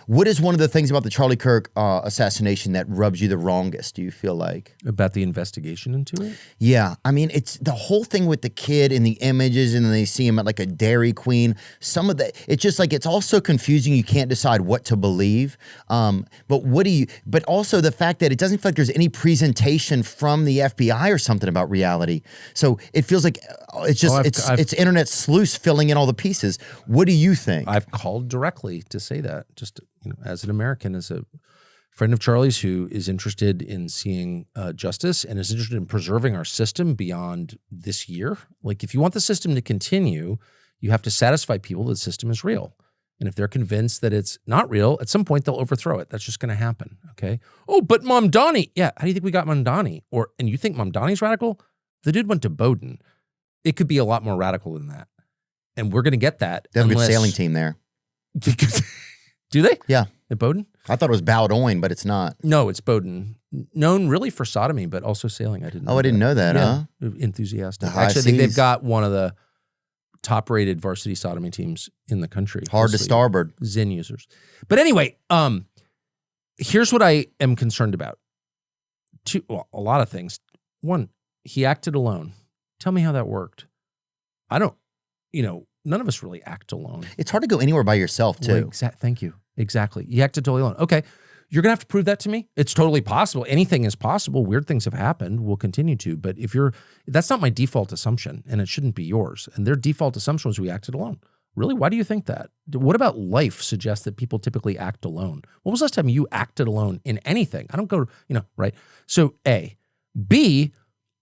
What is one of the things about the Charlie Kirk assassination that rubs you the wrongest, do you feel like? About the investigation into it? Yeah. I mean, it's the whole thing with the kid and the images, and then they see him at like a Dairy Queen. Some of the, it's just like, it's all so confusing. You can't decide what to believe. But also the fact that it doesn't feel like there's any presentation from the FBI or something about reality. So it feels like it's just, it's internet sleuths filling in all the pieces. What do you think? I've called directly to say that, just as an American, as a friend of Charlie's who is interested in seeing justice and is interested in preserving our system beyond this year. Like, if you want the system to continue, you have to satisfy people that the system is real. And if they're convinced that it's not real, at some point they'll overthrow it. That's just going to happen, okay? Oh, but Mamdani. Yeah, how do you think we got Mamdani? And you think Mamdani's radical? The dude went to Bowdoin. It could be a lot more radical than that. And we're going to get that. They have a good sailing team there. Do they? Yeah. At Bowdoin? I thought it was Bowdoin, but it's not. No, it's Bowdoin. Known really for sodomy, but also sailing. I didn't know that, huh? Enthusiastic. The high Actually, I think seas. they've got one of the top-rated varsity sodomy teams in the country. Hard to starboard. Zen users. But anyway, here's what I am concerned about. A lot of things. One, he acted alone. Tell me how that worked. I don't, none of us really act alone. It's hard to go anywhere by yourself, too. Thank you. Exactly. You acted totally alone. Okay. You're going to have to prove that to me. It's totally possible. Anything is possible. Weird things have happened. We'll continue to. But that's not my default assumption, and it shouldn't be yours. And their default assumption was we acted alone. Really? Why do you think that? What about life suggests that people typically act alone? When was the last time you acted alone in anything? I don't go, right? So A. B,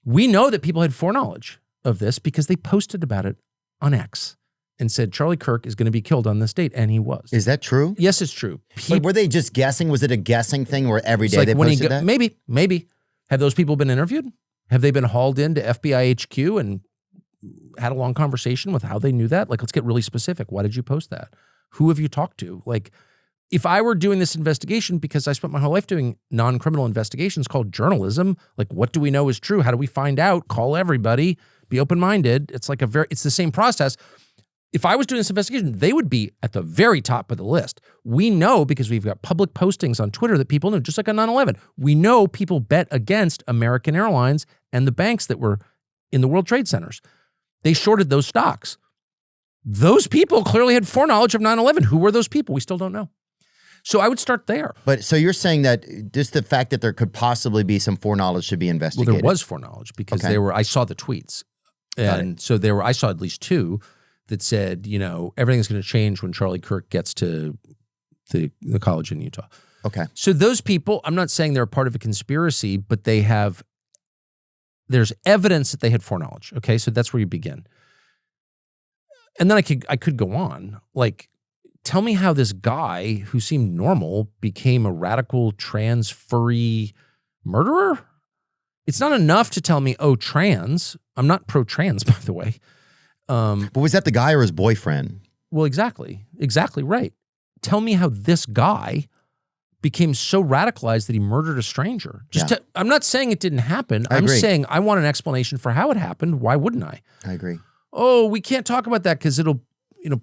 we know that people had foreknowledge of this because they posted about it on X and said Charlie Kirk is going to be killed on this date, and he was. Is that true? Yes, it's true. But were they just guessing? Was it a guessing thing where every day they posted that? Maybe. Have those people been interviewed? Have they been hauled into FBI HQ and had a long conversation with how they knew that? Like, let's get really specific. Why did you post that? Who have you talked to? Like, if I were doing this investigation, because I spent my whole life doing non-criminal investigations called journalism, like, what do we know is true? How do we find out? Call everybody. Be open-minded. It's like it's the same process. If I was doing this investigation, they would be at the very top of the list. We know, because we've got public postings on Twitter that people know, just like on 9/11. We know people bet against American Airlines and the banks that were in the World Trade Centers. They shorted those stocks. Those people clearly had foreknowledge of 9/11. Who were those people? We still don't know. So I would start there. But so you're saying that just the fact that there could possibly be some foreknowledge should be investigated? Well, there was foreknowledge because I saw the tweets. And so I saw at least two that said, everything's going to change when Charlie Kirk gets to the college in Utah. Okay. So those people, I'm not saying they're a part of a conspiracy, but there's evidence that they had foreknowledge. Okay. So that's where you begin. And then I could go on. Like, tell me how this guy who seemed normal became a radical trans furry murderer. It's not enough to tell me, oh, trans. I'm not pro-trans, by the way. But was that the guy or his boyfriend? Well, exactly right. Tell me how this guy became so radicalized that he murdered a stranger. I'm not saying it didn't happen. I'm saying I want an explanation for how it happened. Why wouldn't I? I agree. Oh, we can't talk about that because it'll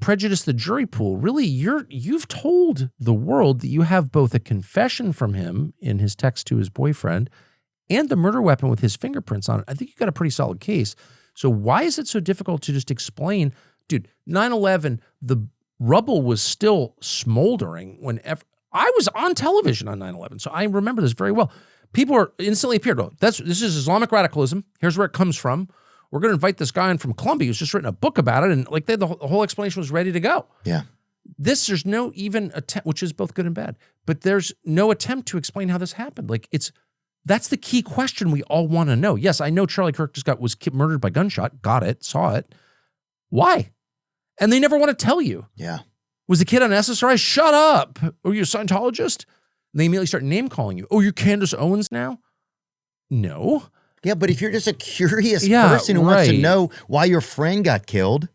prejudice the jury pool. Really, you've told the world that you have both a confession from him in his text to his boyfriend and the murder weapon with his fingerprints on it. I think you've got a pretty solid case. So why is it so difficult to just explain? Dude, 9/11, the rubble was still smoldering whenever I was on television on 9/11. So I remember this very well. People are instantly appeared. Oh, this is Islamic radicalism. Here's where it comes from. We're going to invite this guy in from Columbia who's just written a book about it. And like the whole explanation was ready to go. Yeah. There's no even attempt, which is both good and bad, but there's no attempt to explain how this happened. Like that's the key question we all want to know. Yes, I know Charlie Kirk was murdered by gunshot. Got it. Saw it. Why? And they never want to tell you. Yeah. Was the kid on SSRI? Shut up. Are you a Scientologist? And they immediately start name calling you. Oh, you're Candace Owens now? No. Yeah, but if you're just a curious person who wants to know why your friend got killed.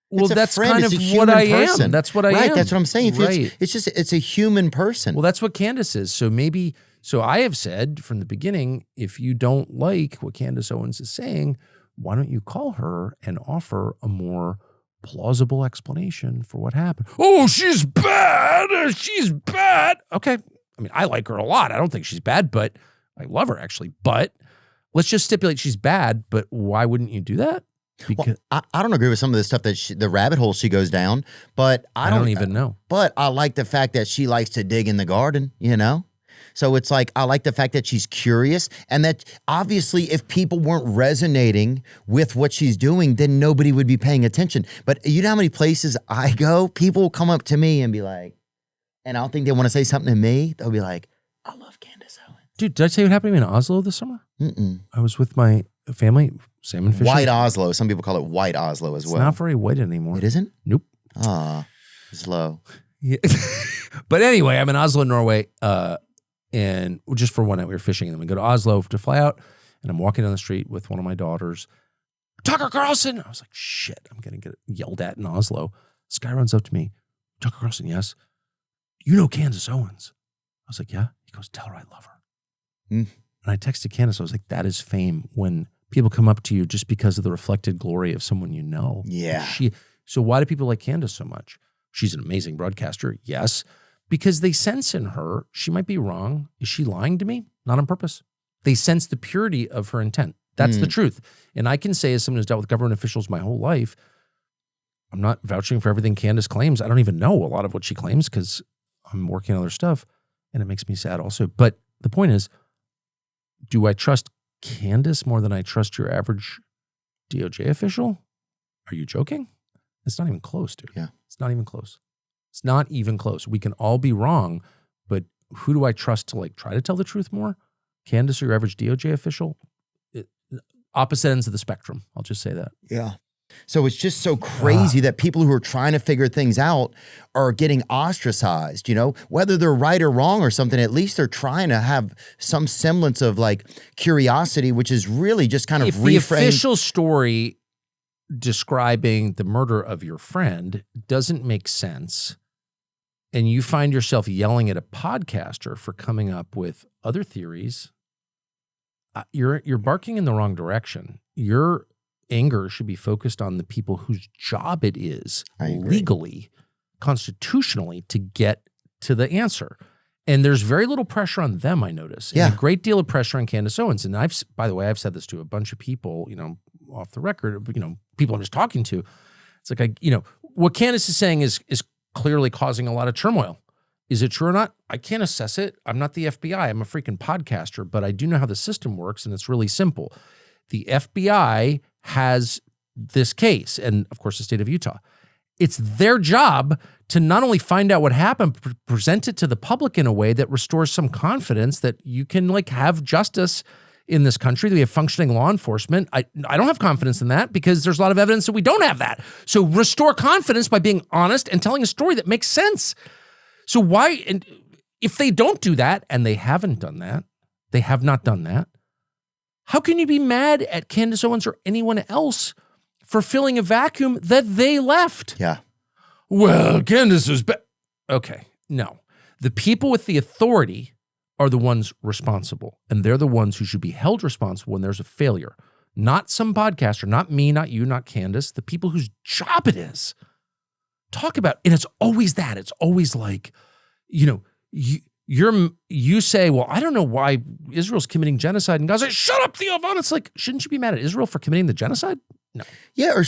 Well, that's kind of what I am. That's what I am. Right, that's what I'm saying. Right. It's a human person. Well, that's what Candace is. So I have said from the beginning, if you don't like what Candace Owens is saying, why don't you call her and offer a more plausible explanation for what happened. Oh, she's bad. She's bad. Okay. I mean, I like her a lot. I don't think she's bad, but I love her actually. But let's just stipulate she's bad. But why wouldn't you do that? Because I don't agree with some of the stuff that the rabbit hole she goes down, but I don't even know. But I like the fact that she likes to dig in the garden, you know? So it's like, I like the fact that she's curious, and that obviously if people weren't resonating with what she's doing, then nobody would be paying attention. But you know how many places I go, people will come up to me and be like, and I don't think they want to say something to me. They'll be like, I love Candace Owens. Dude, did I tell you what happened to me in Oslo this summer? Mm-mm. I was with my family, salmon fishing. White Oslo. Some people call it White Oslo as well. It's not very white anymore. It isn't? Nope. Ah, it's low. Yeah. But anyway, I'm in Oslo, Norway, and just for one night we were fishing, and then we go to Oslo to fly out, and I'm walking down the street with one of my daughters. Tucker Carlson! I was like, shit, I'm going to get yelled at in Oslo. This guy runs up to me. Tucker Carlson, yes. You know Candace Owens? I was like, yeah. He goes, tell her I love her. And I texted Candace. I was like, that is fame when people come up to you just because of the reflected glory of someone you know. Yeah. So why do people like Candace so much? She's an amazing broadcaster, yes. Because they sense in her, she might be wrong. Is she lying to me? Not on purpose. They sense the purity of her intent. That's the truth. And I can say, as someone who's dealt with government officials my whole life, I'm not vouching for everything Candace claims. I don't even know a lot of what she claims because I'm working on other stuff, and it makes me sad also. But the point is, do I trust Candace more than I trust your average DOJ official? Are you joking? It's not even close, dude. Yeah. It's not even close. It's not even close. We can all be wrong, but who do I trust to like try to tell the truth more? Candace or your average DOJ official? Opposite ends of the spectrum. I'll just say that. Yeah. So it's just so crazy that people who are trying to figure things out are getting ostracized, you know, whether they're right or wrong or something. At least they're trying to have some semblance of like curiosity, which is really just kind of if the official story describing the murder of your friend doesn't make sense, and you find yourself yelling at a podcaster for coming up with other theories, you're barking in the wrong direction. Your anger should be focused on the people whose job it is legally, constitutionally, to get to the answer. And there's very little pressure on them, I notice. And a great deal of pressure on Candace Owens. And by the way, I've said this to a bunch of people, you know, off the record, you know, people I'm just talking to. It's like, what Candace is saying is clearly causing a lot of turmoil. Is it true or not? I can't assess it. I'm not the FBI. I'm a freaking podcaster, but I do know how the system works, and it's really simple. The FBI has this case, and of course the state of Utah. It's their job to not only find out what happened, present it to the public in a way that restores some confidence that you can like have justice in this country, that we have functioning law enforcement. I don't have confidence in that because there's a lot of evidence that we don't have that. So restore confidence by being honest and telling a story that makes sense. So why, and if they don't do that, and they haven't done that, they have not done that, how can you be mad at Candace Owens or anyone else for filling a vacuum that they left? Yeah. Well, Candace is bad. Okay, no. The people with the authority are the ones responsible, and they're the ones who should be held responsible when there's a failure. Not some podcaster, not me, not you, not Candace, the people whose job it is. Talk about, and it's always that. It's always like, you say, well, I don't know why Israel's committing genocide, and God's like, shut up, Theo Von. It's like, shouldn't you be mad at Israel for committing the genocide? No. Yeah, or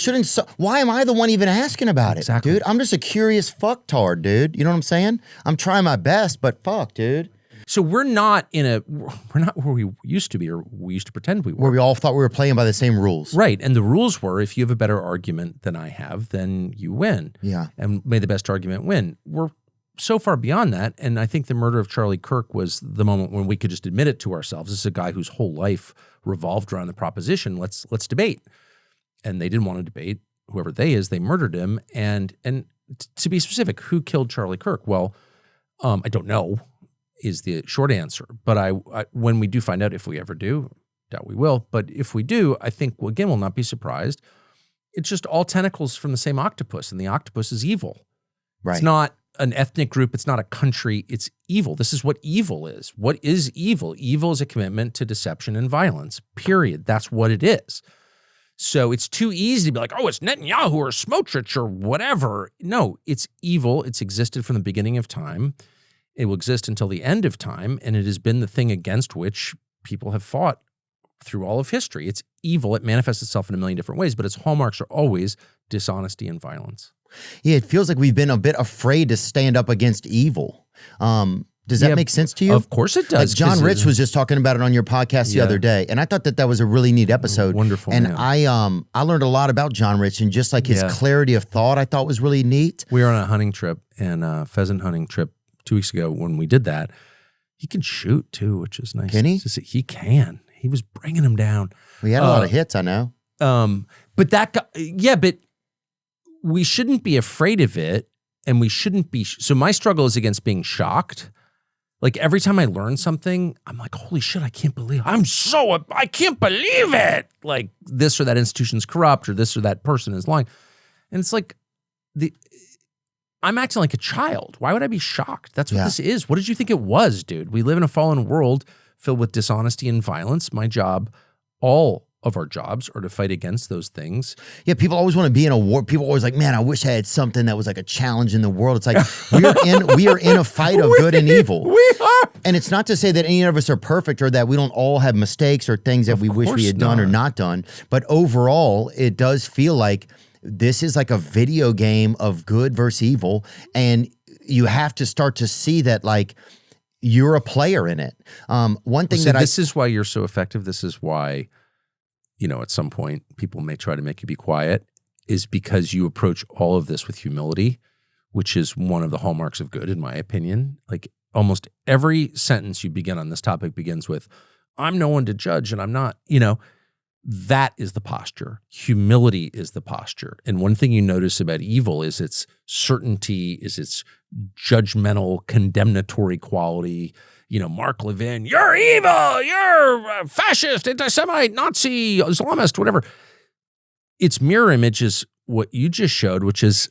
why am I the one even asking about it, dude? I'm just a curious fucktard, dude. You know what I'm saying? I'm trying my best, but fuck, dude. So we're not where we used to be, or we used to pretend we were. Where we all thought we were playing by the same rules. Right. And the rules were, if you have a better argument than I have, then you win. Yeah. And may the best argument win. We're so far beyond that. And I think the murder of Charlie Kirk was the moment when we could just admit it to ourselves. This is a guy whose whole life revolved around the proposition, let's debate. And they didn't want to debate. Whoever they is, they murdered him. And to be specific, who killed Charlie Kirk? Well, I don't know is the short answer. But I when we do find out, if we ever do, doubt we will, but if we do, I think, again, we'll not be surprised. It's just all tentacles from the same octopus, and the octopus is evil. Right. It's not an ethnic group. It's not a country. It's evil. This is what evil is. What is evil? Evil is a commitment to deception and violence, period. That's what it is. So it's too easy to be like, oh, it's Netanyahu or Smotrich or whatever. No, it's evil. It's existed from the beginning of time. It will exist until the end of time, and it has been the thing against which people have fought through all of history. It's evil. It manifests itself in a million different ways, but its hallmarks are always dishonesty and violence. Yeah, it feels like we've been a bit afraid to stand up against evil. Does that make sense to you? Of course it does. Like John Rich was just talking about it on your podcast the other day, and I thought that was a really neat episode. Wonderful, and man. I learned a lot about John Rich, and just like his clarity of thought, I thought was really neat. We were on a hunting trip, and pheasant hunting trip 2 weeks ago. When we did that, he can shoot too, which is nice. Can he? He can. He was bringing him down. We had a lot of hits, I know. But that guy, but we shouldn't be afraid of it, and we shouldn't be. So my struggle is against being shocked. Like every time I learn something, I'm like, holy shit, I can't believe I can't believe it. Like this or that institution's corrupt or this or that person is lying. And it's like I'm acting like a child. Why would I be shocked? That's what this is. What did you think it was, dude? We live in a fallen world filled with dishonesty and violence. My job, all of our jobs are to fight against those things. Yeah, people always want to be in a war. People always like, man, I wish I had something that was like a challenge in the world. It's like we are in a fight of good and evil. We are. And it's not to say that any of us are perfect or that we don't all have mistakes or things that we wish we had done or not done. But overall, it does feel like this is like a video game of good versus evil. And you have to start to see that like you're a player in it. One thing this is why you're so effective. This is why, at some point people may try to make you be quiet, is because you approach all of this with humility, which is one of the hallmarks of good, in my opinion. Like almost every sentence you begin on this topic begins with, I'm no one to judge and I'm not, that is the posture. Humility is the posture. And one thing you notice about evil is its certainty, is its judgmental, condemnatory quality. Mark Levin, you're evil, you're a fascist, anti-Semite, Nazi, Islamist, whatever. Its mirror image is what you just showed, which is,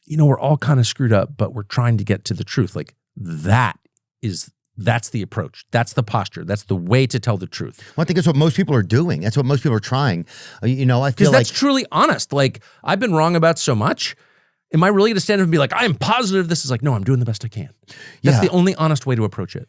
we're all kind of screwed up, but we're trying to get to the truth. Like that's the approach. That's the posture. That's the way to tell the truth. Well, I think that's what most people are doing. That's what most people are trying. I feel like that's truly honest. Like I've been wrong about so much. Am I really going to stand up and be like, I am positive this is like, no, I'm doing the best I can. That's the only honest way to approach it.